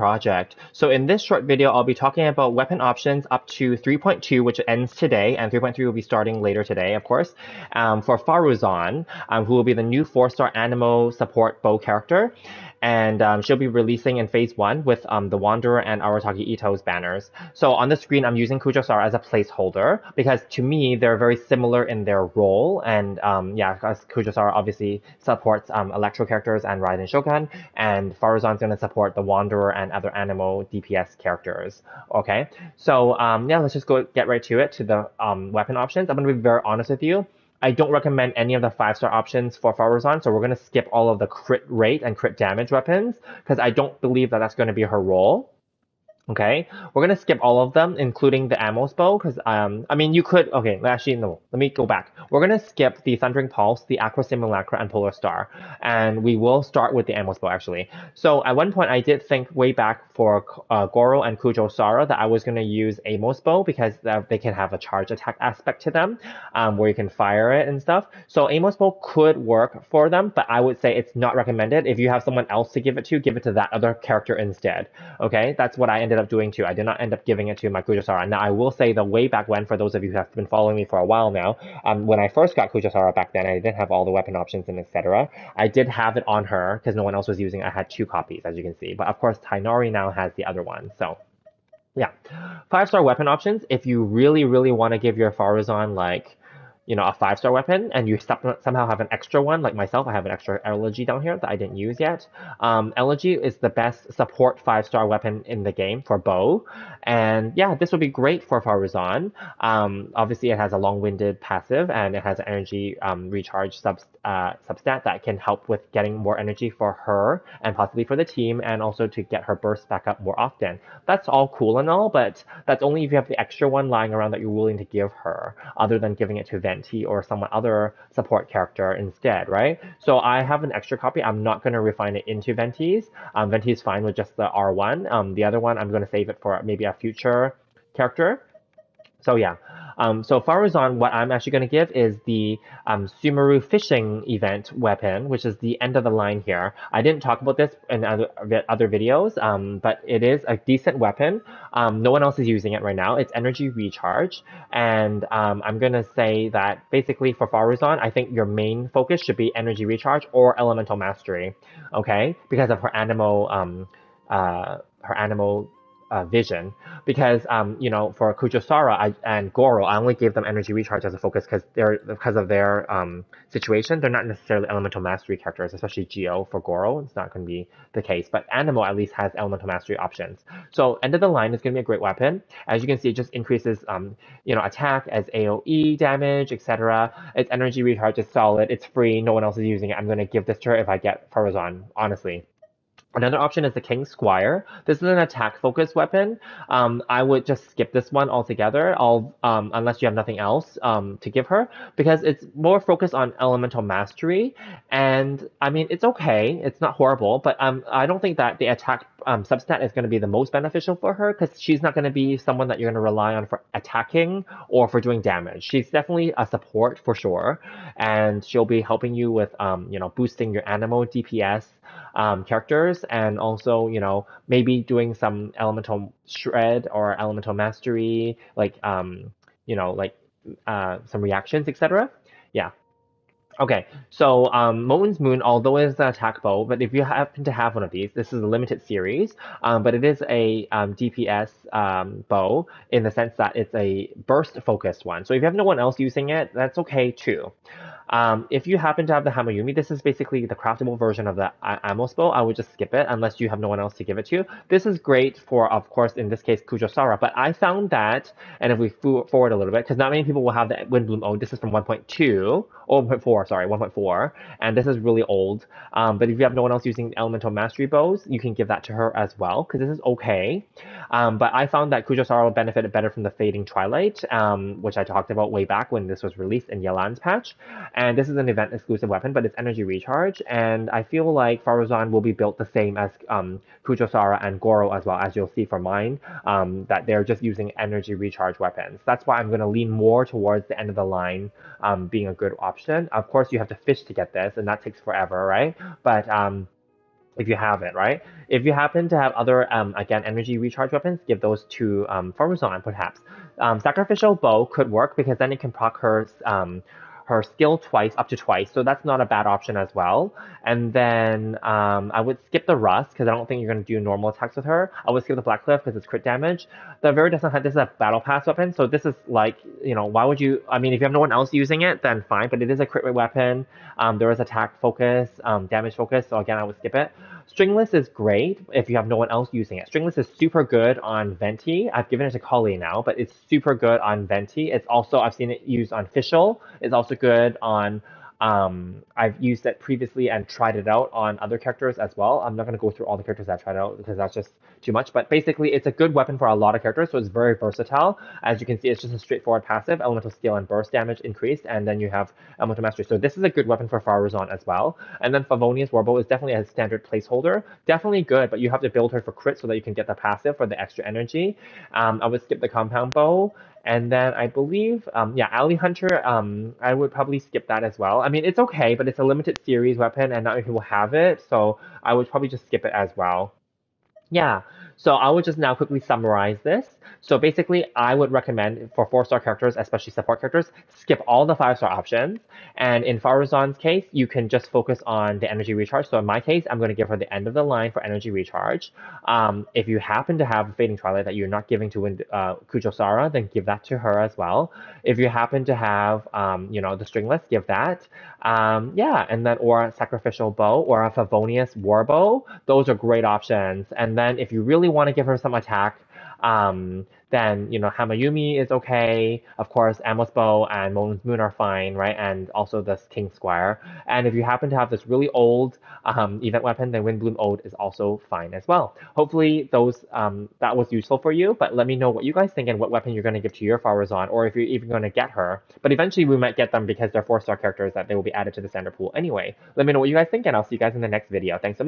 project. So in this short video, I'll be talking about weapon options up to 3.2, which ends today, and 3.3 will be starting later today, of course, for Faruzan, who will be the new 4-star anemo support bow character. And she'll be releasing in phase 1 with the Wanderer and Aratagi Ito's banners. So on the screen, I'm using Kujosara as a placeholder because to me, they're very similar in their role. And yeah, because Kujosara obviously supports Electro characters and Raiden Shogun, and Faruzan's going to support the Wanderer and other Anemo DPS characters. Okay, so yeah, let's just get right to it, to the weapon options. I'm going to be very honest with you. I don't recommend any of the 5-star options for Faruzan, so we're going to skip all of the crit rate and crit damage weapons, because I don't believe that that's going to be her role. Okay, we're going to skip all of them, including the Amos bow, because, I mean, you could, okay, actually, no, let me go back. We're going to skip the Thundering Pulse, the Aqua Simulacra, and Polar Star, and we will start with the Amos bow, actually. So at one point, I did think way back for Goro and Kujosara that I was going to use Amos bow, because they can have a charge attack aspect to them, where you can fire it and stuff. So Amos bow could work for them, but I would say it's not recommended. If you have someone else to give it to that other character instead. Okay, that's what I ended up doing too. I did not end up giving it to my Kujosara. Now, I will say that way back when, for those of you who have been following me for a while now, when I first got Kujosara back then, I didn't have all the weapon options and etc. I did have it on her because no one else was using it. I had 2 copies, as you can see. But of course, Tainari now has the other one. So, yeah. 5-star weapon options. If you really, really want to give your Faruzan, like, you know, a 5-star weapon, and you somehow have an extra one, like myself, I have an extra Elegy down here that I didn't use yet. Elegy is the best support 5-star weapon in the game for bow, and yeah, this would be great for Faruzan. Obviously, it has a long-winded passive, and it has an energy recharge substat that can help with getting more energy for her, and possibly for the team, and also to get her burst back up more often. That's all cool and all, but that's only if you have the extra one lying around that you're willing to give her, other than giving it to Venti or some other support character instead, right? So I have an extra copy. I'm not going to refine it into Venti's. Venti's fine with just the R1. The other one, I'm going to save it for maybe a future character. So yeah, so Faruzan, what I'm actually going to give is the Sumeru fishing event weapon, which is the end of the line here. I didn't talk about this in other videos, but it is a decent weapon. No one else is using it right now. It's energy recharge, and I'm going to say that basically for Faruzan, I think your main focus should be energy recharge or elemental mastery, okay? Because of her anemo vision, because you know, for Kujosara and Goro, I only gave them energy recharge as a focus because of their situation. They're not necessarily elemental mastery characters, especially Geo for Goro. It's not going to be the case, but Anemo at least has elemental mastery options. So end of the line is going to be a great weapon. As you can see, it just increases you know, attack as AoE damage, etc. Its energy recharge is solid. It's free. No one else is using it. I'm going to give this to her if I get Faruzan, honestly. Another option is the King Squire. This is an attack-focused weapon. I would just skip this one altogether, unless you have nothing else to give her, because it's more focused on elemental mastery. And I mean, it's okay. It's not horrible, but I don't think that the attack substat is going to be the most beneficial for her, because she's not going to be someone that you're going to rely on for attacking or for doing damage. She's definitely a support for sure, and she'll be helping you with you know, boosting your anemo DPS characters, and also, you know, maybe doing some elemental shred or elemental mastery, like you know, like some reactions, etc. Yeah. Okay, so Moten's Moon, although it is an attack bow, but if you happen to have one of these, this is a limited series, but it is a DPS bow in the sense that it's a burst-focused one. So if you have no one else using it, that's okay too. If you happen to have the Hamayumi, this is basically the craftable version of the Amos bow. I would just skip it unless you have no one else to give it to. This is great for, of course, in this case, Kujosara, but I found that, and if we forward a little bit, because not many people will have the Windbloom Ode. This is from 1.2, or 1.4, sorry, 1.4, and this is really old. But if you have no one else using Elemental Mastery bows, you can give that to her as well, because this is okay. But I found that Kujosara benefited better from the Fading Twilight, which I talked about way back when this was released in Yelan's patch. And this is an event exclusive weapon, but it's energy recharge. And I feel like Faruzan will be built the same as Kujosara and Goro as well, as you'll see for mine, that they're just using energy recharge weapons. That's why I'm going to lean more towards the end of the line being a good option. Of course, you have to fish to get this, and that takes forever, right? But if you have it, right? If you happen to have other, again, energy recharge weapons, give those to Faruzan, perhaps. Sacrificial Bow could work because then it can proc her skill twice, up to twice, so that's not a bad option as well. And then I would skip the Rust because I don't think you're going to do normal attacks with her. I would skip the Black Cliff because it's crit damage. The very doesn't have, this is a battle pass weapon, so this is like, why would you, I mean, if you have no one else using it, then fine, but it is a crit rate weapon. There is attack focus, damage focus, so again, I would skip it. Stringless is great if you have no one else using it. Stringless is super good on Venti. I've given it to Kali now, but it's super good on Venti. It's also, I've seen it used on Fischl. It's also good on, I've used it previously and tried it out on other characters as well. I'm not going to go through all the characters I've tried out because that's just too much, but basically it's a good weapon for a lot of characters, so it's very versatile. As you can see, it's just a straightforward passive, elemental skill and burst damage increased, and then you have elemental mastery. So this is a good weapon for Faruzan as well. And then Favonius Warbow is definitely a standard placeholder. Definitely good, but you have to build her for crit so that you can get the passive for the extra energy. I would skip the compound bow. And then I believe, yeah, Alley Hunter, I would probably skip that as well. I mean, it's okay, but it's a limited series weapon and not many people have it, so I would probably just skip it as well. Yeah, so I would just now quickly summarize this. So basically, I would recommend for 4-star characters, especially support characters, skip all the 5-star options. And in Faruzan's case, you can just focus on the energy recharge. So in my case, I'm going to give her the end of the line for energy recharge. If you happen to have Fading Twilight that you're not giving to Kujo-Sara, then give that to her as well. If you happen to have, the Stringless, give that. Yeah, and then or a Sacrificial Bow or a Favonius Warbow. Those are great options. And then if you really want to give her some attack, then Hamayumi is okay. Of course, Amos Bow and Moon's Moon are fine, right? And also the King Squire. And if you happen to have this really old event weapon, then Windbloom Ode is also fine as well. Hopefully those that was useful for you, but let me know what you guys think and what weapon you're going to give to your Faruzan, or if you're even going to get her. But eventually we might get them because they're 4-star characters that they will be added to the standard pool anyway. Let me know what you guys think, and I'll see you guys in the next video. Thanks so much.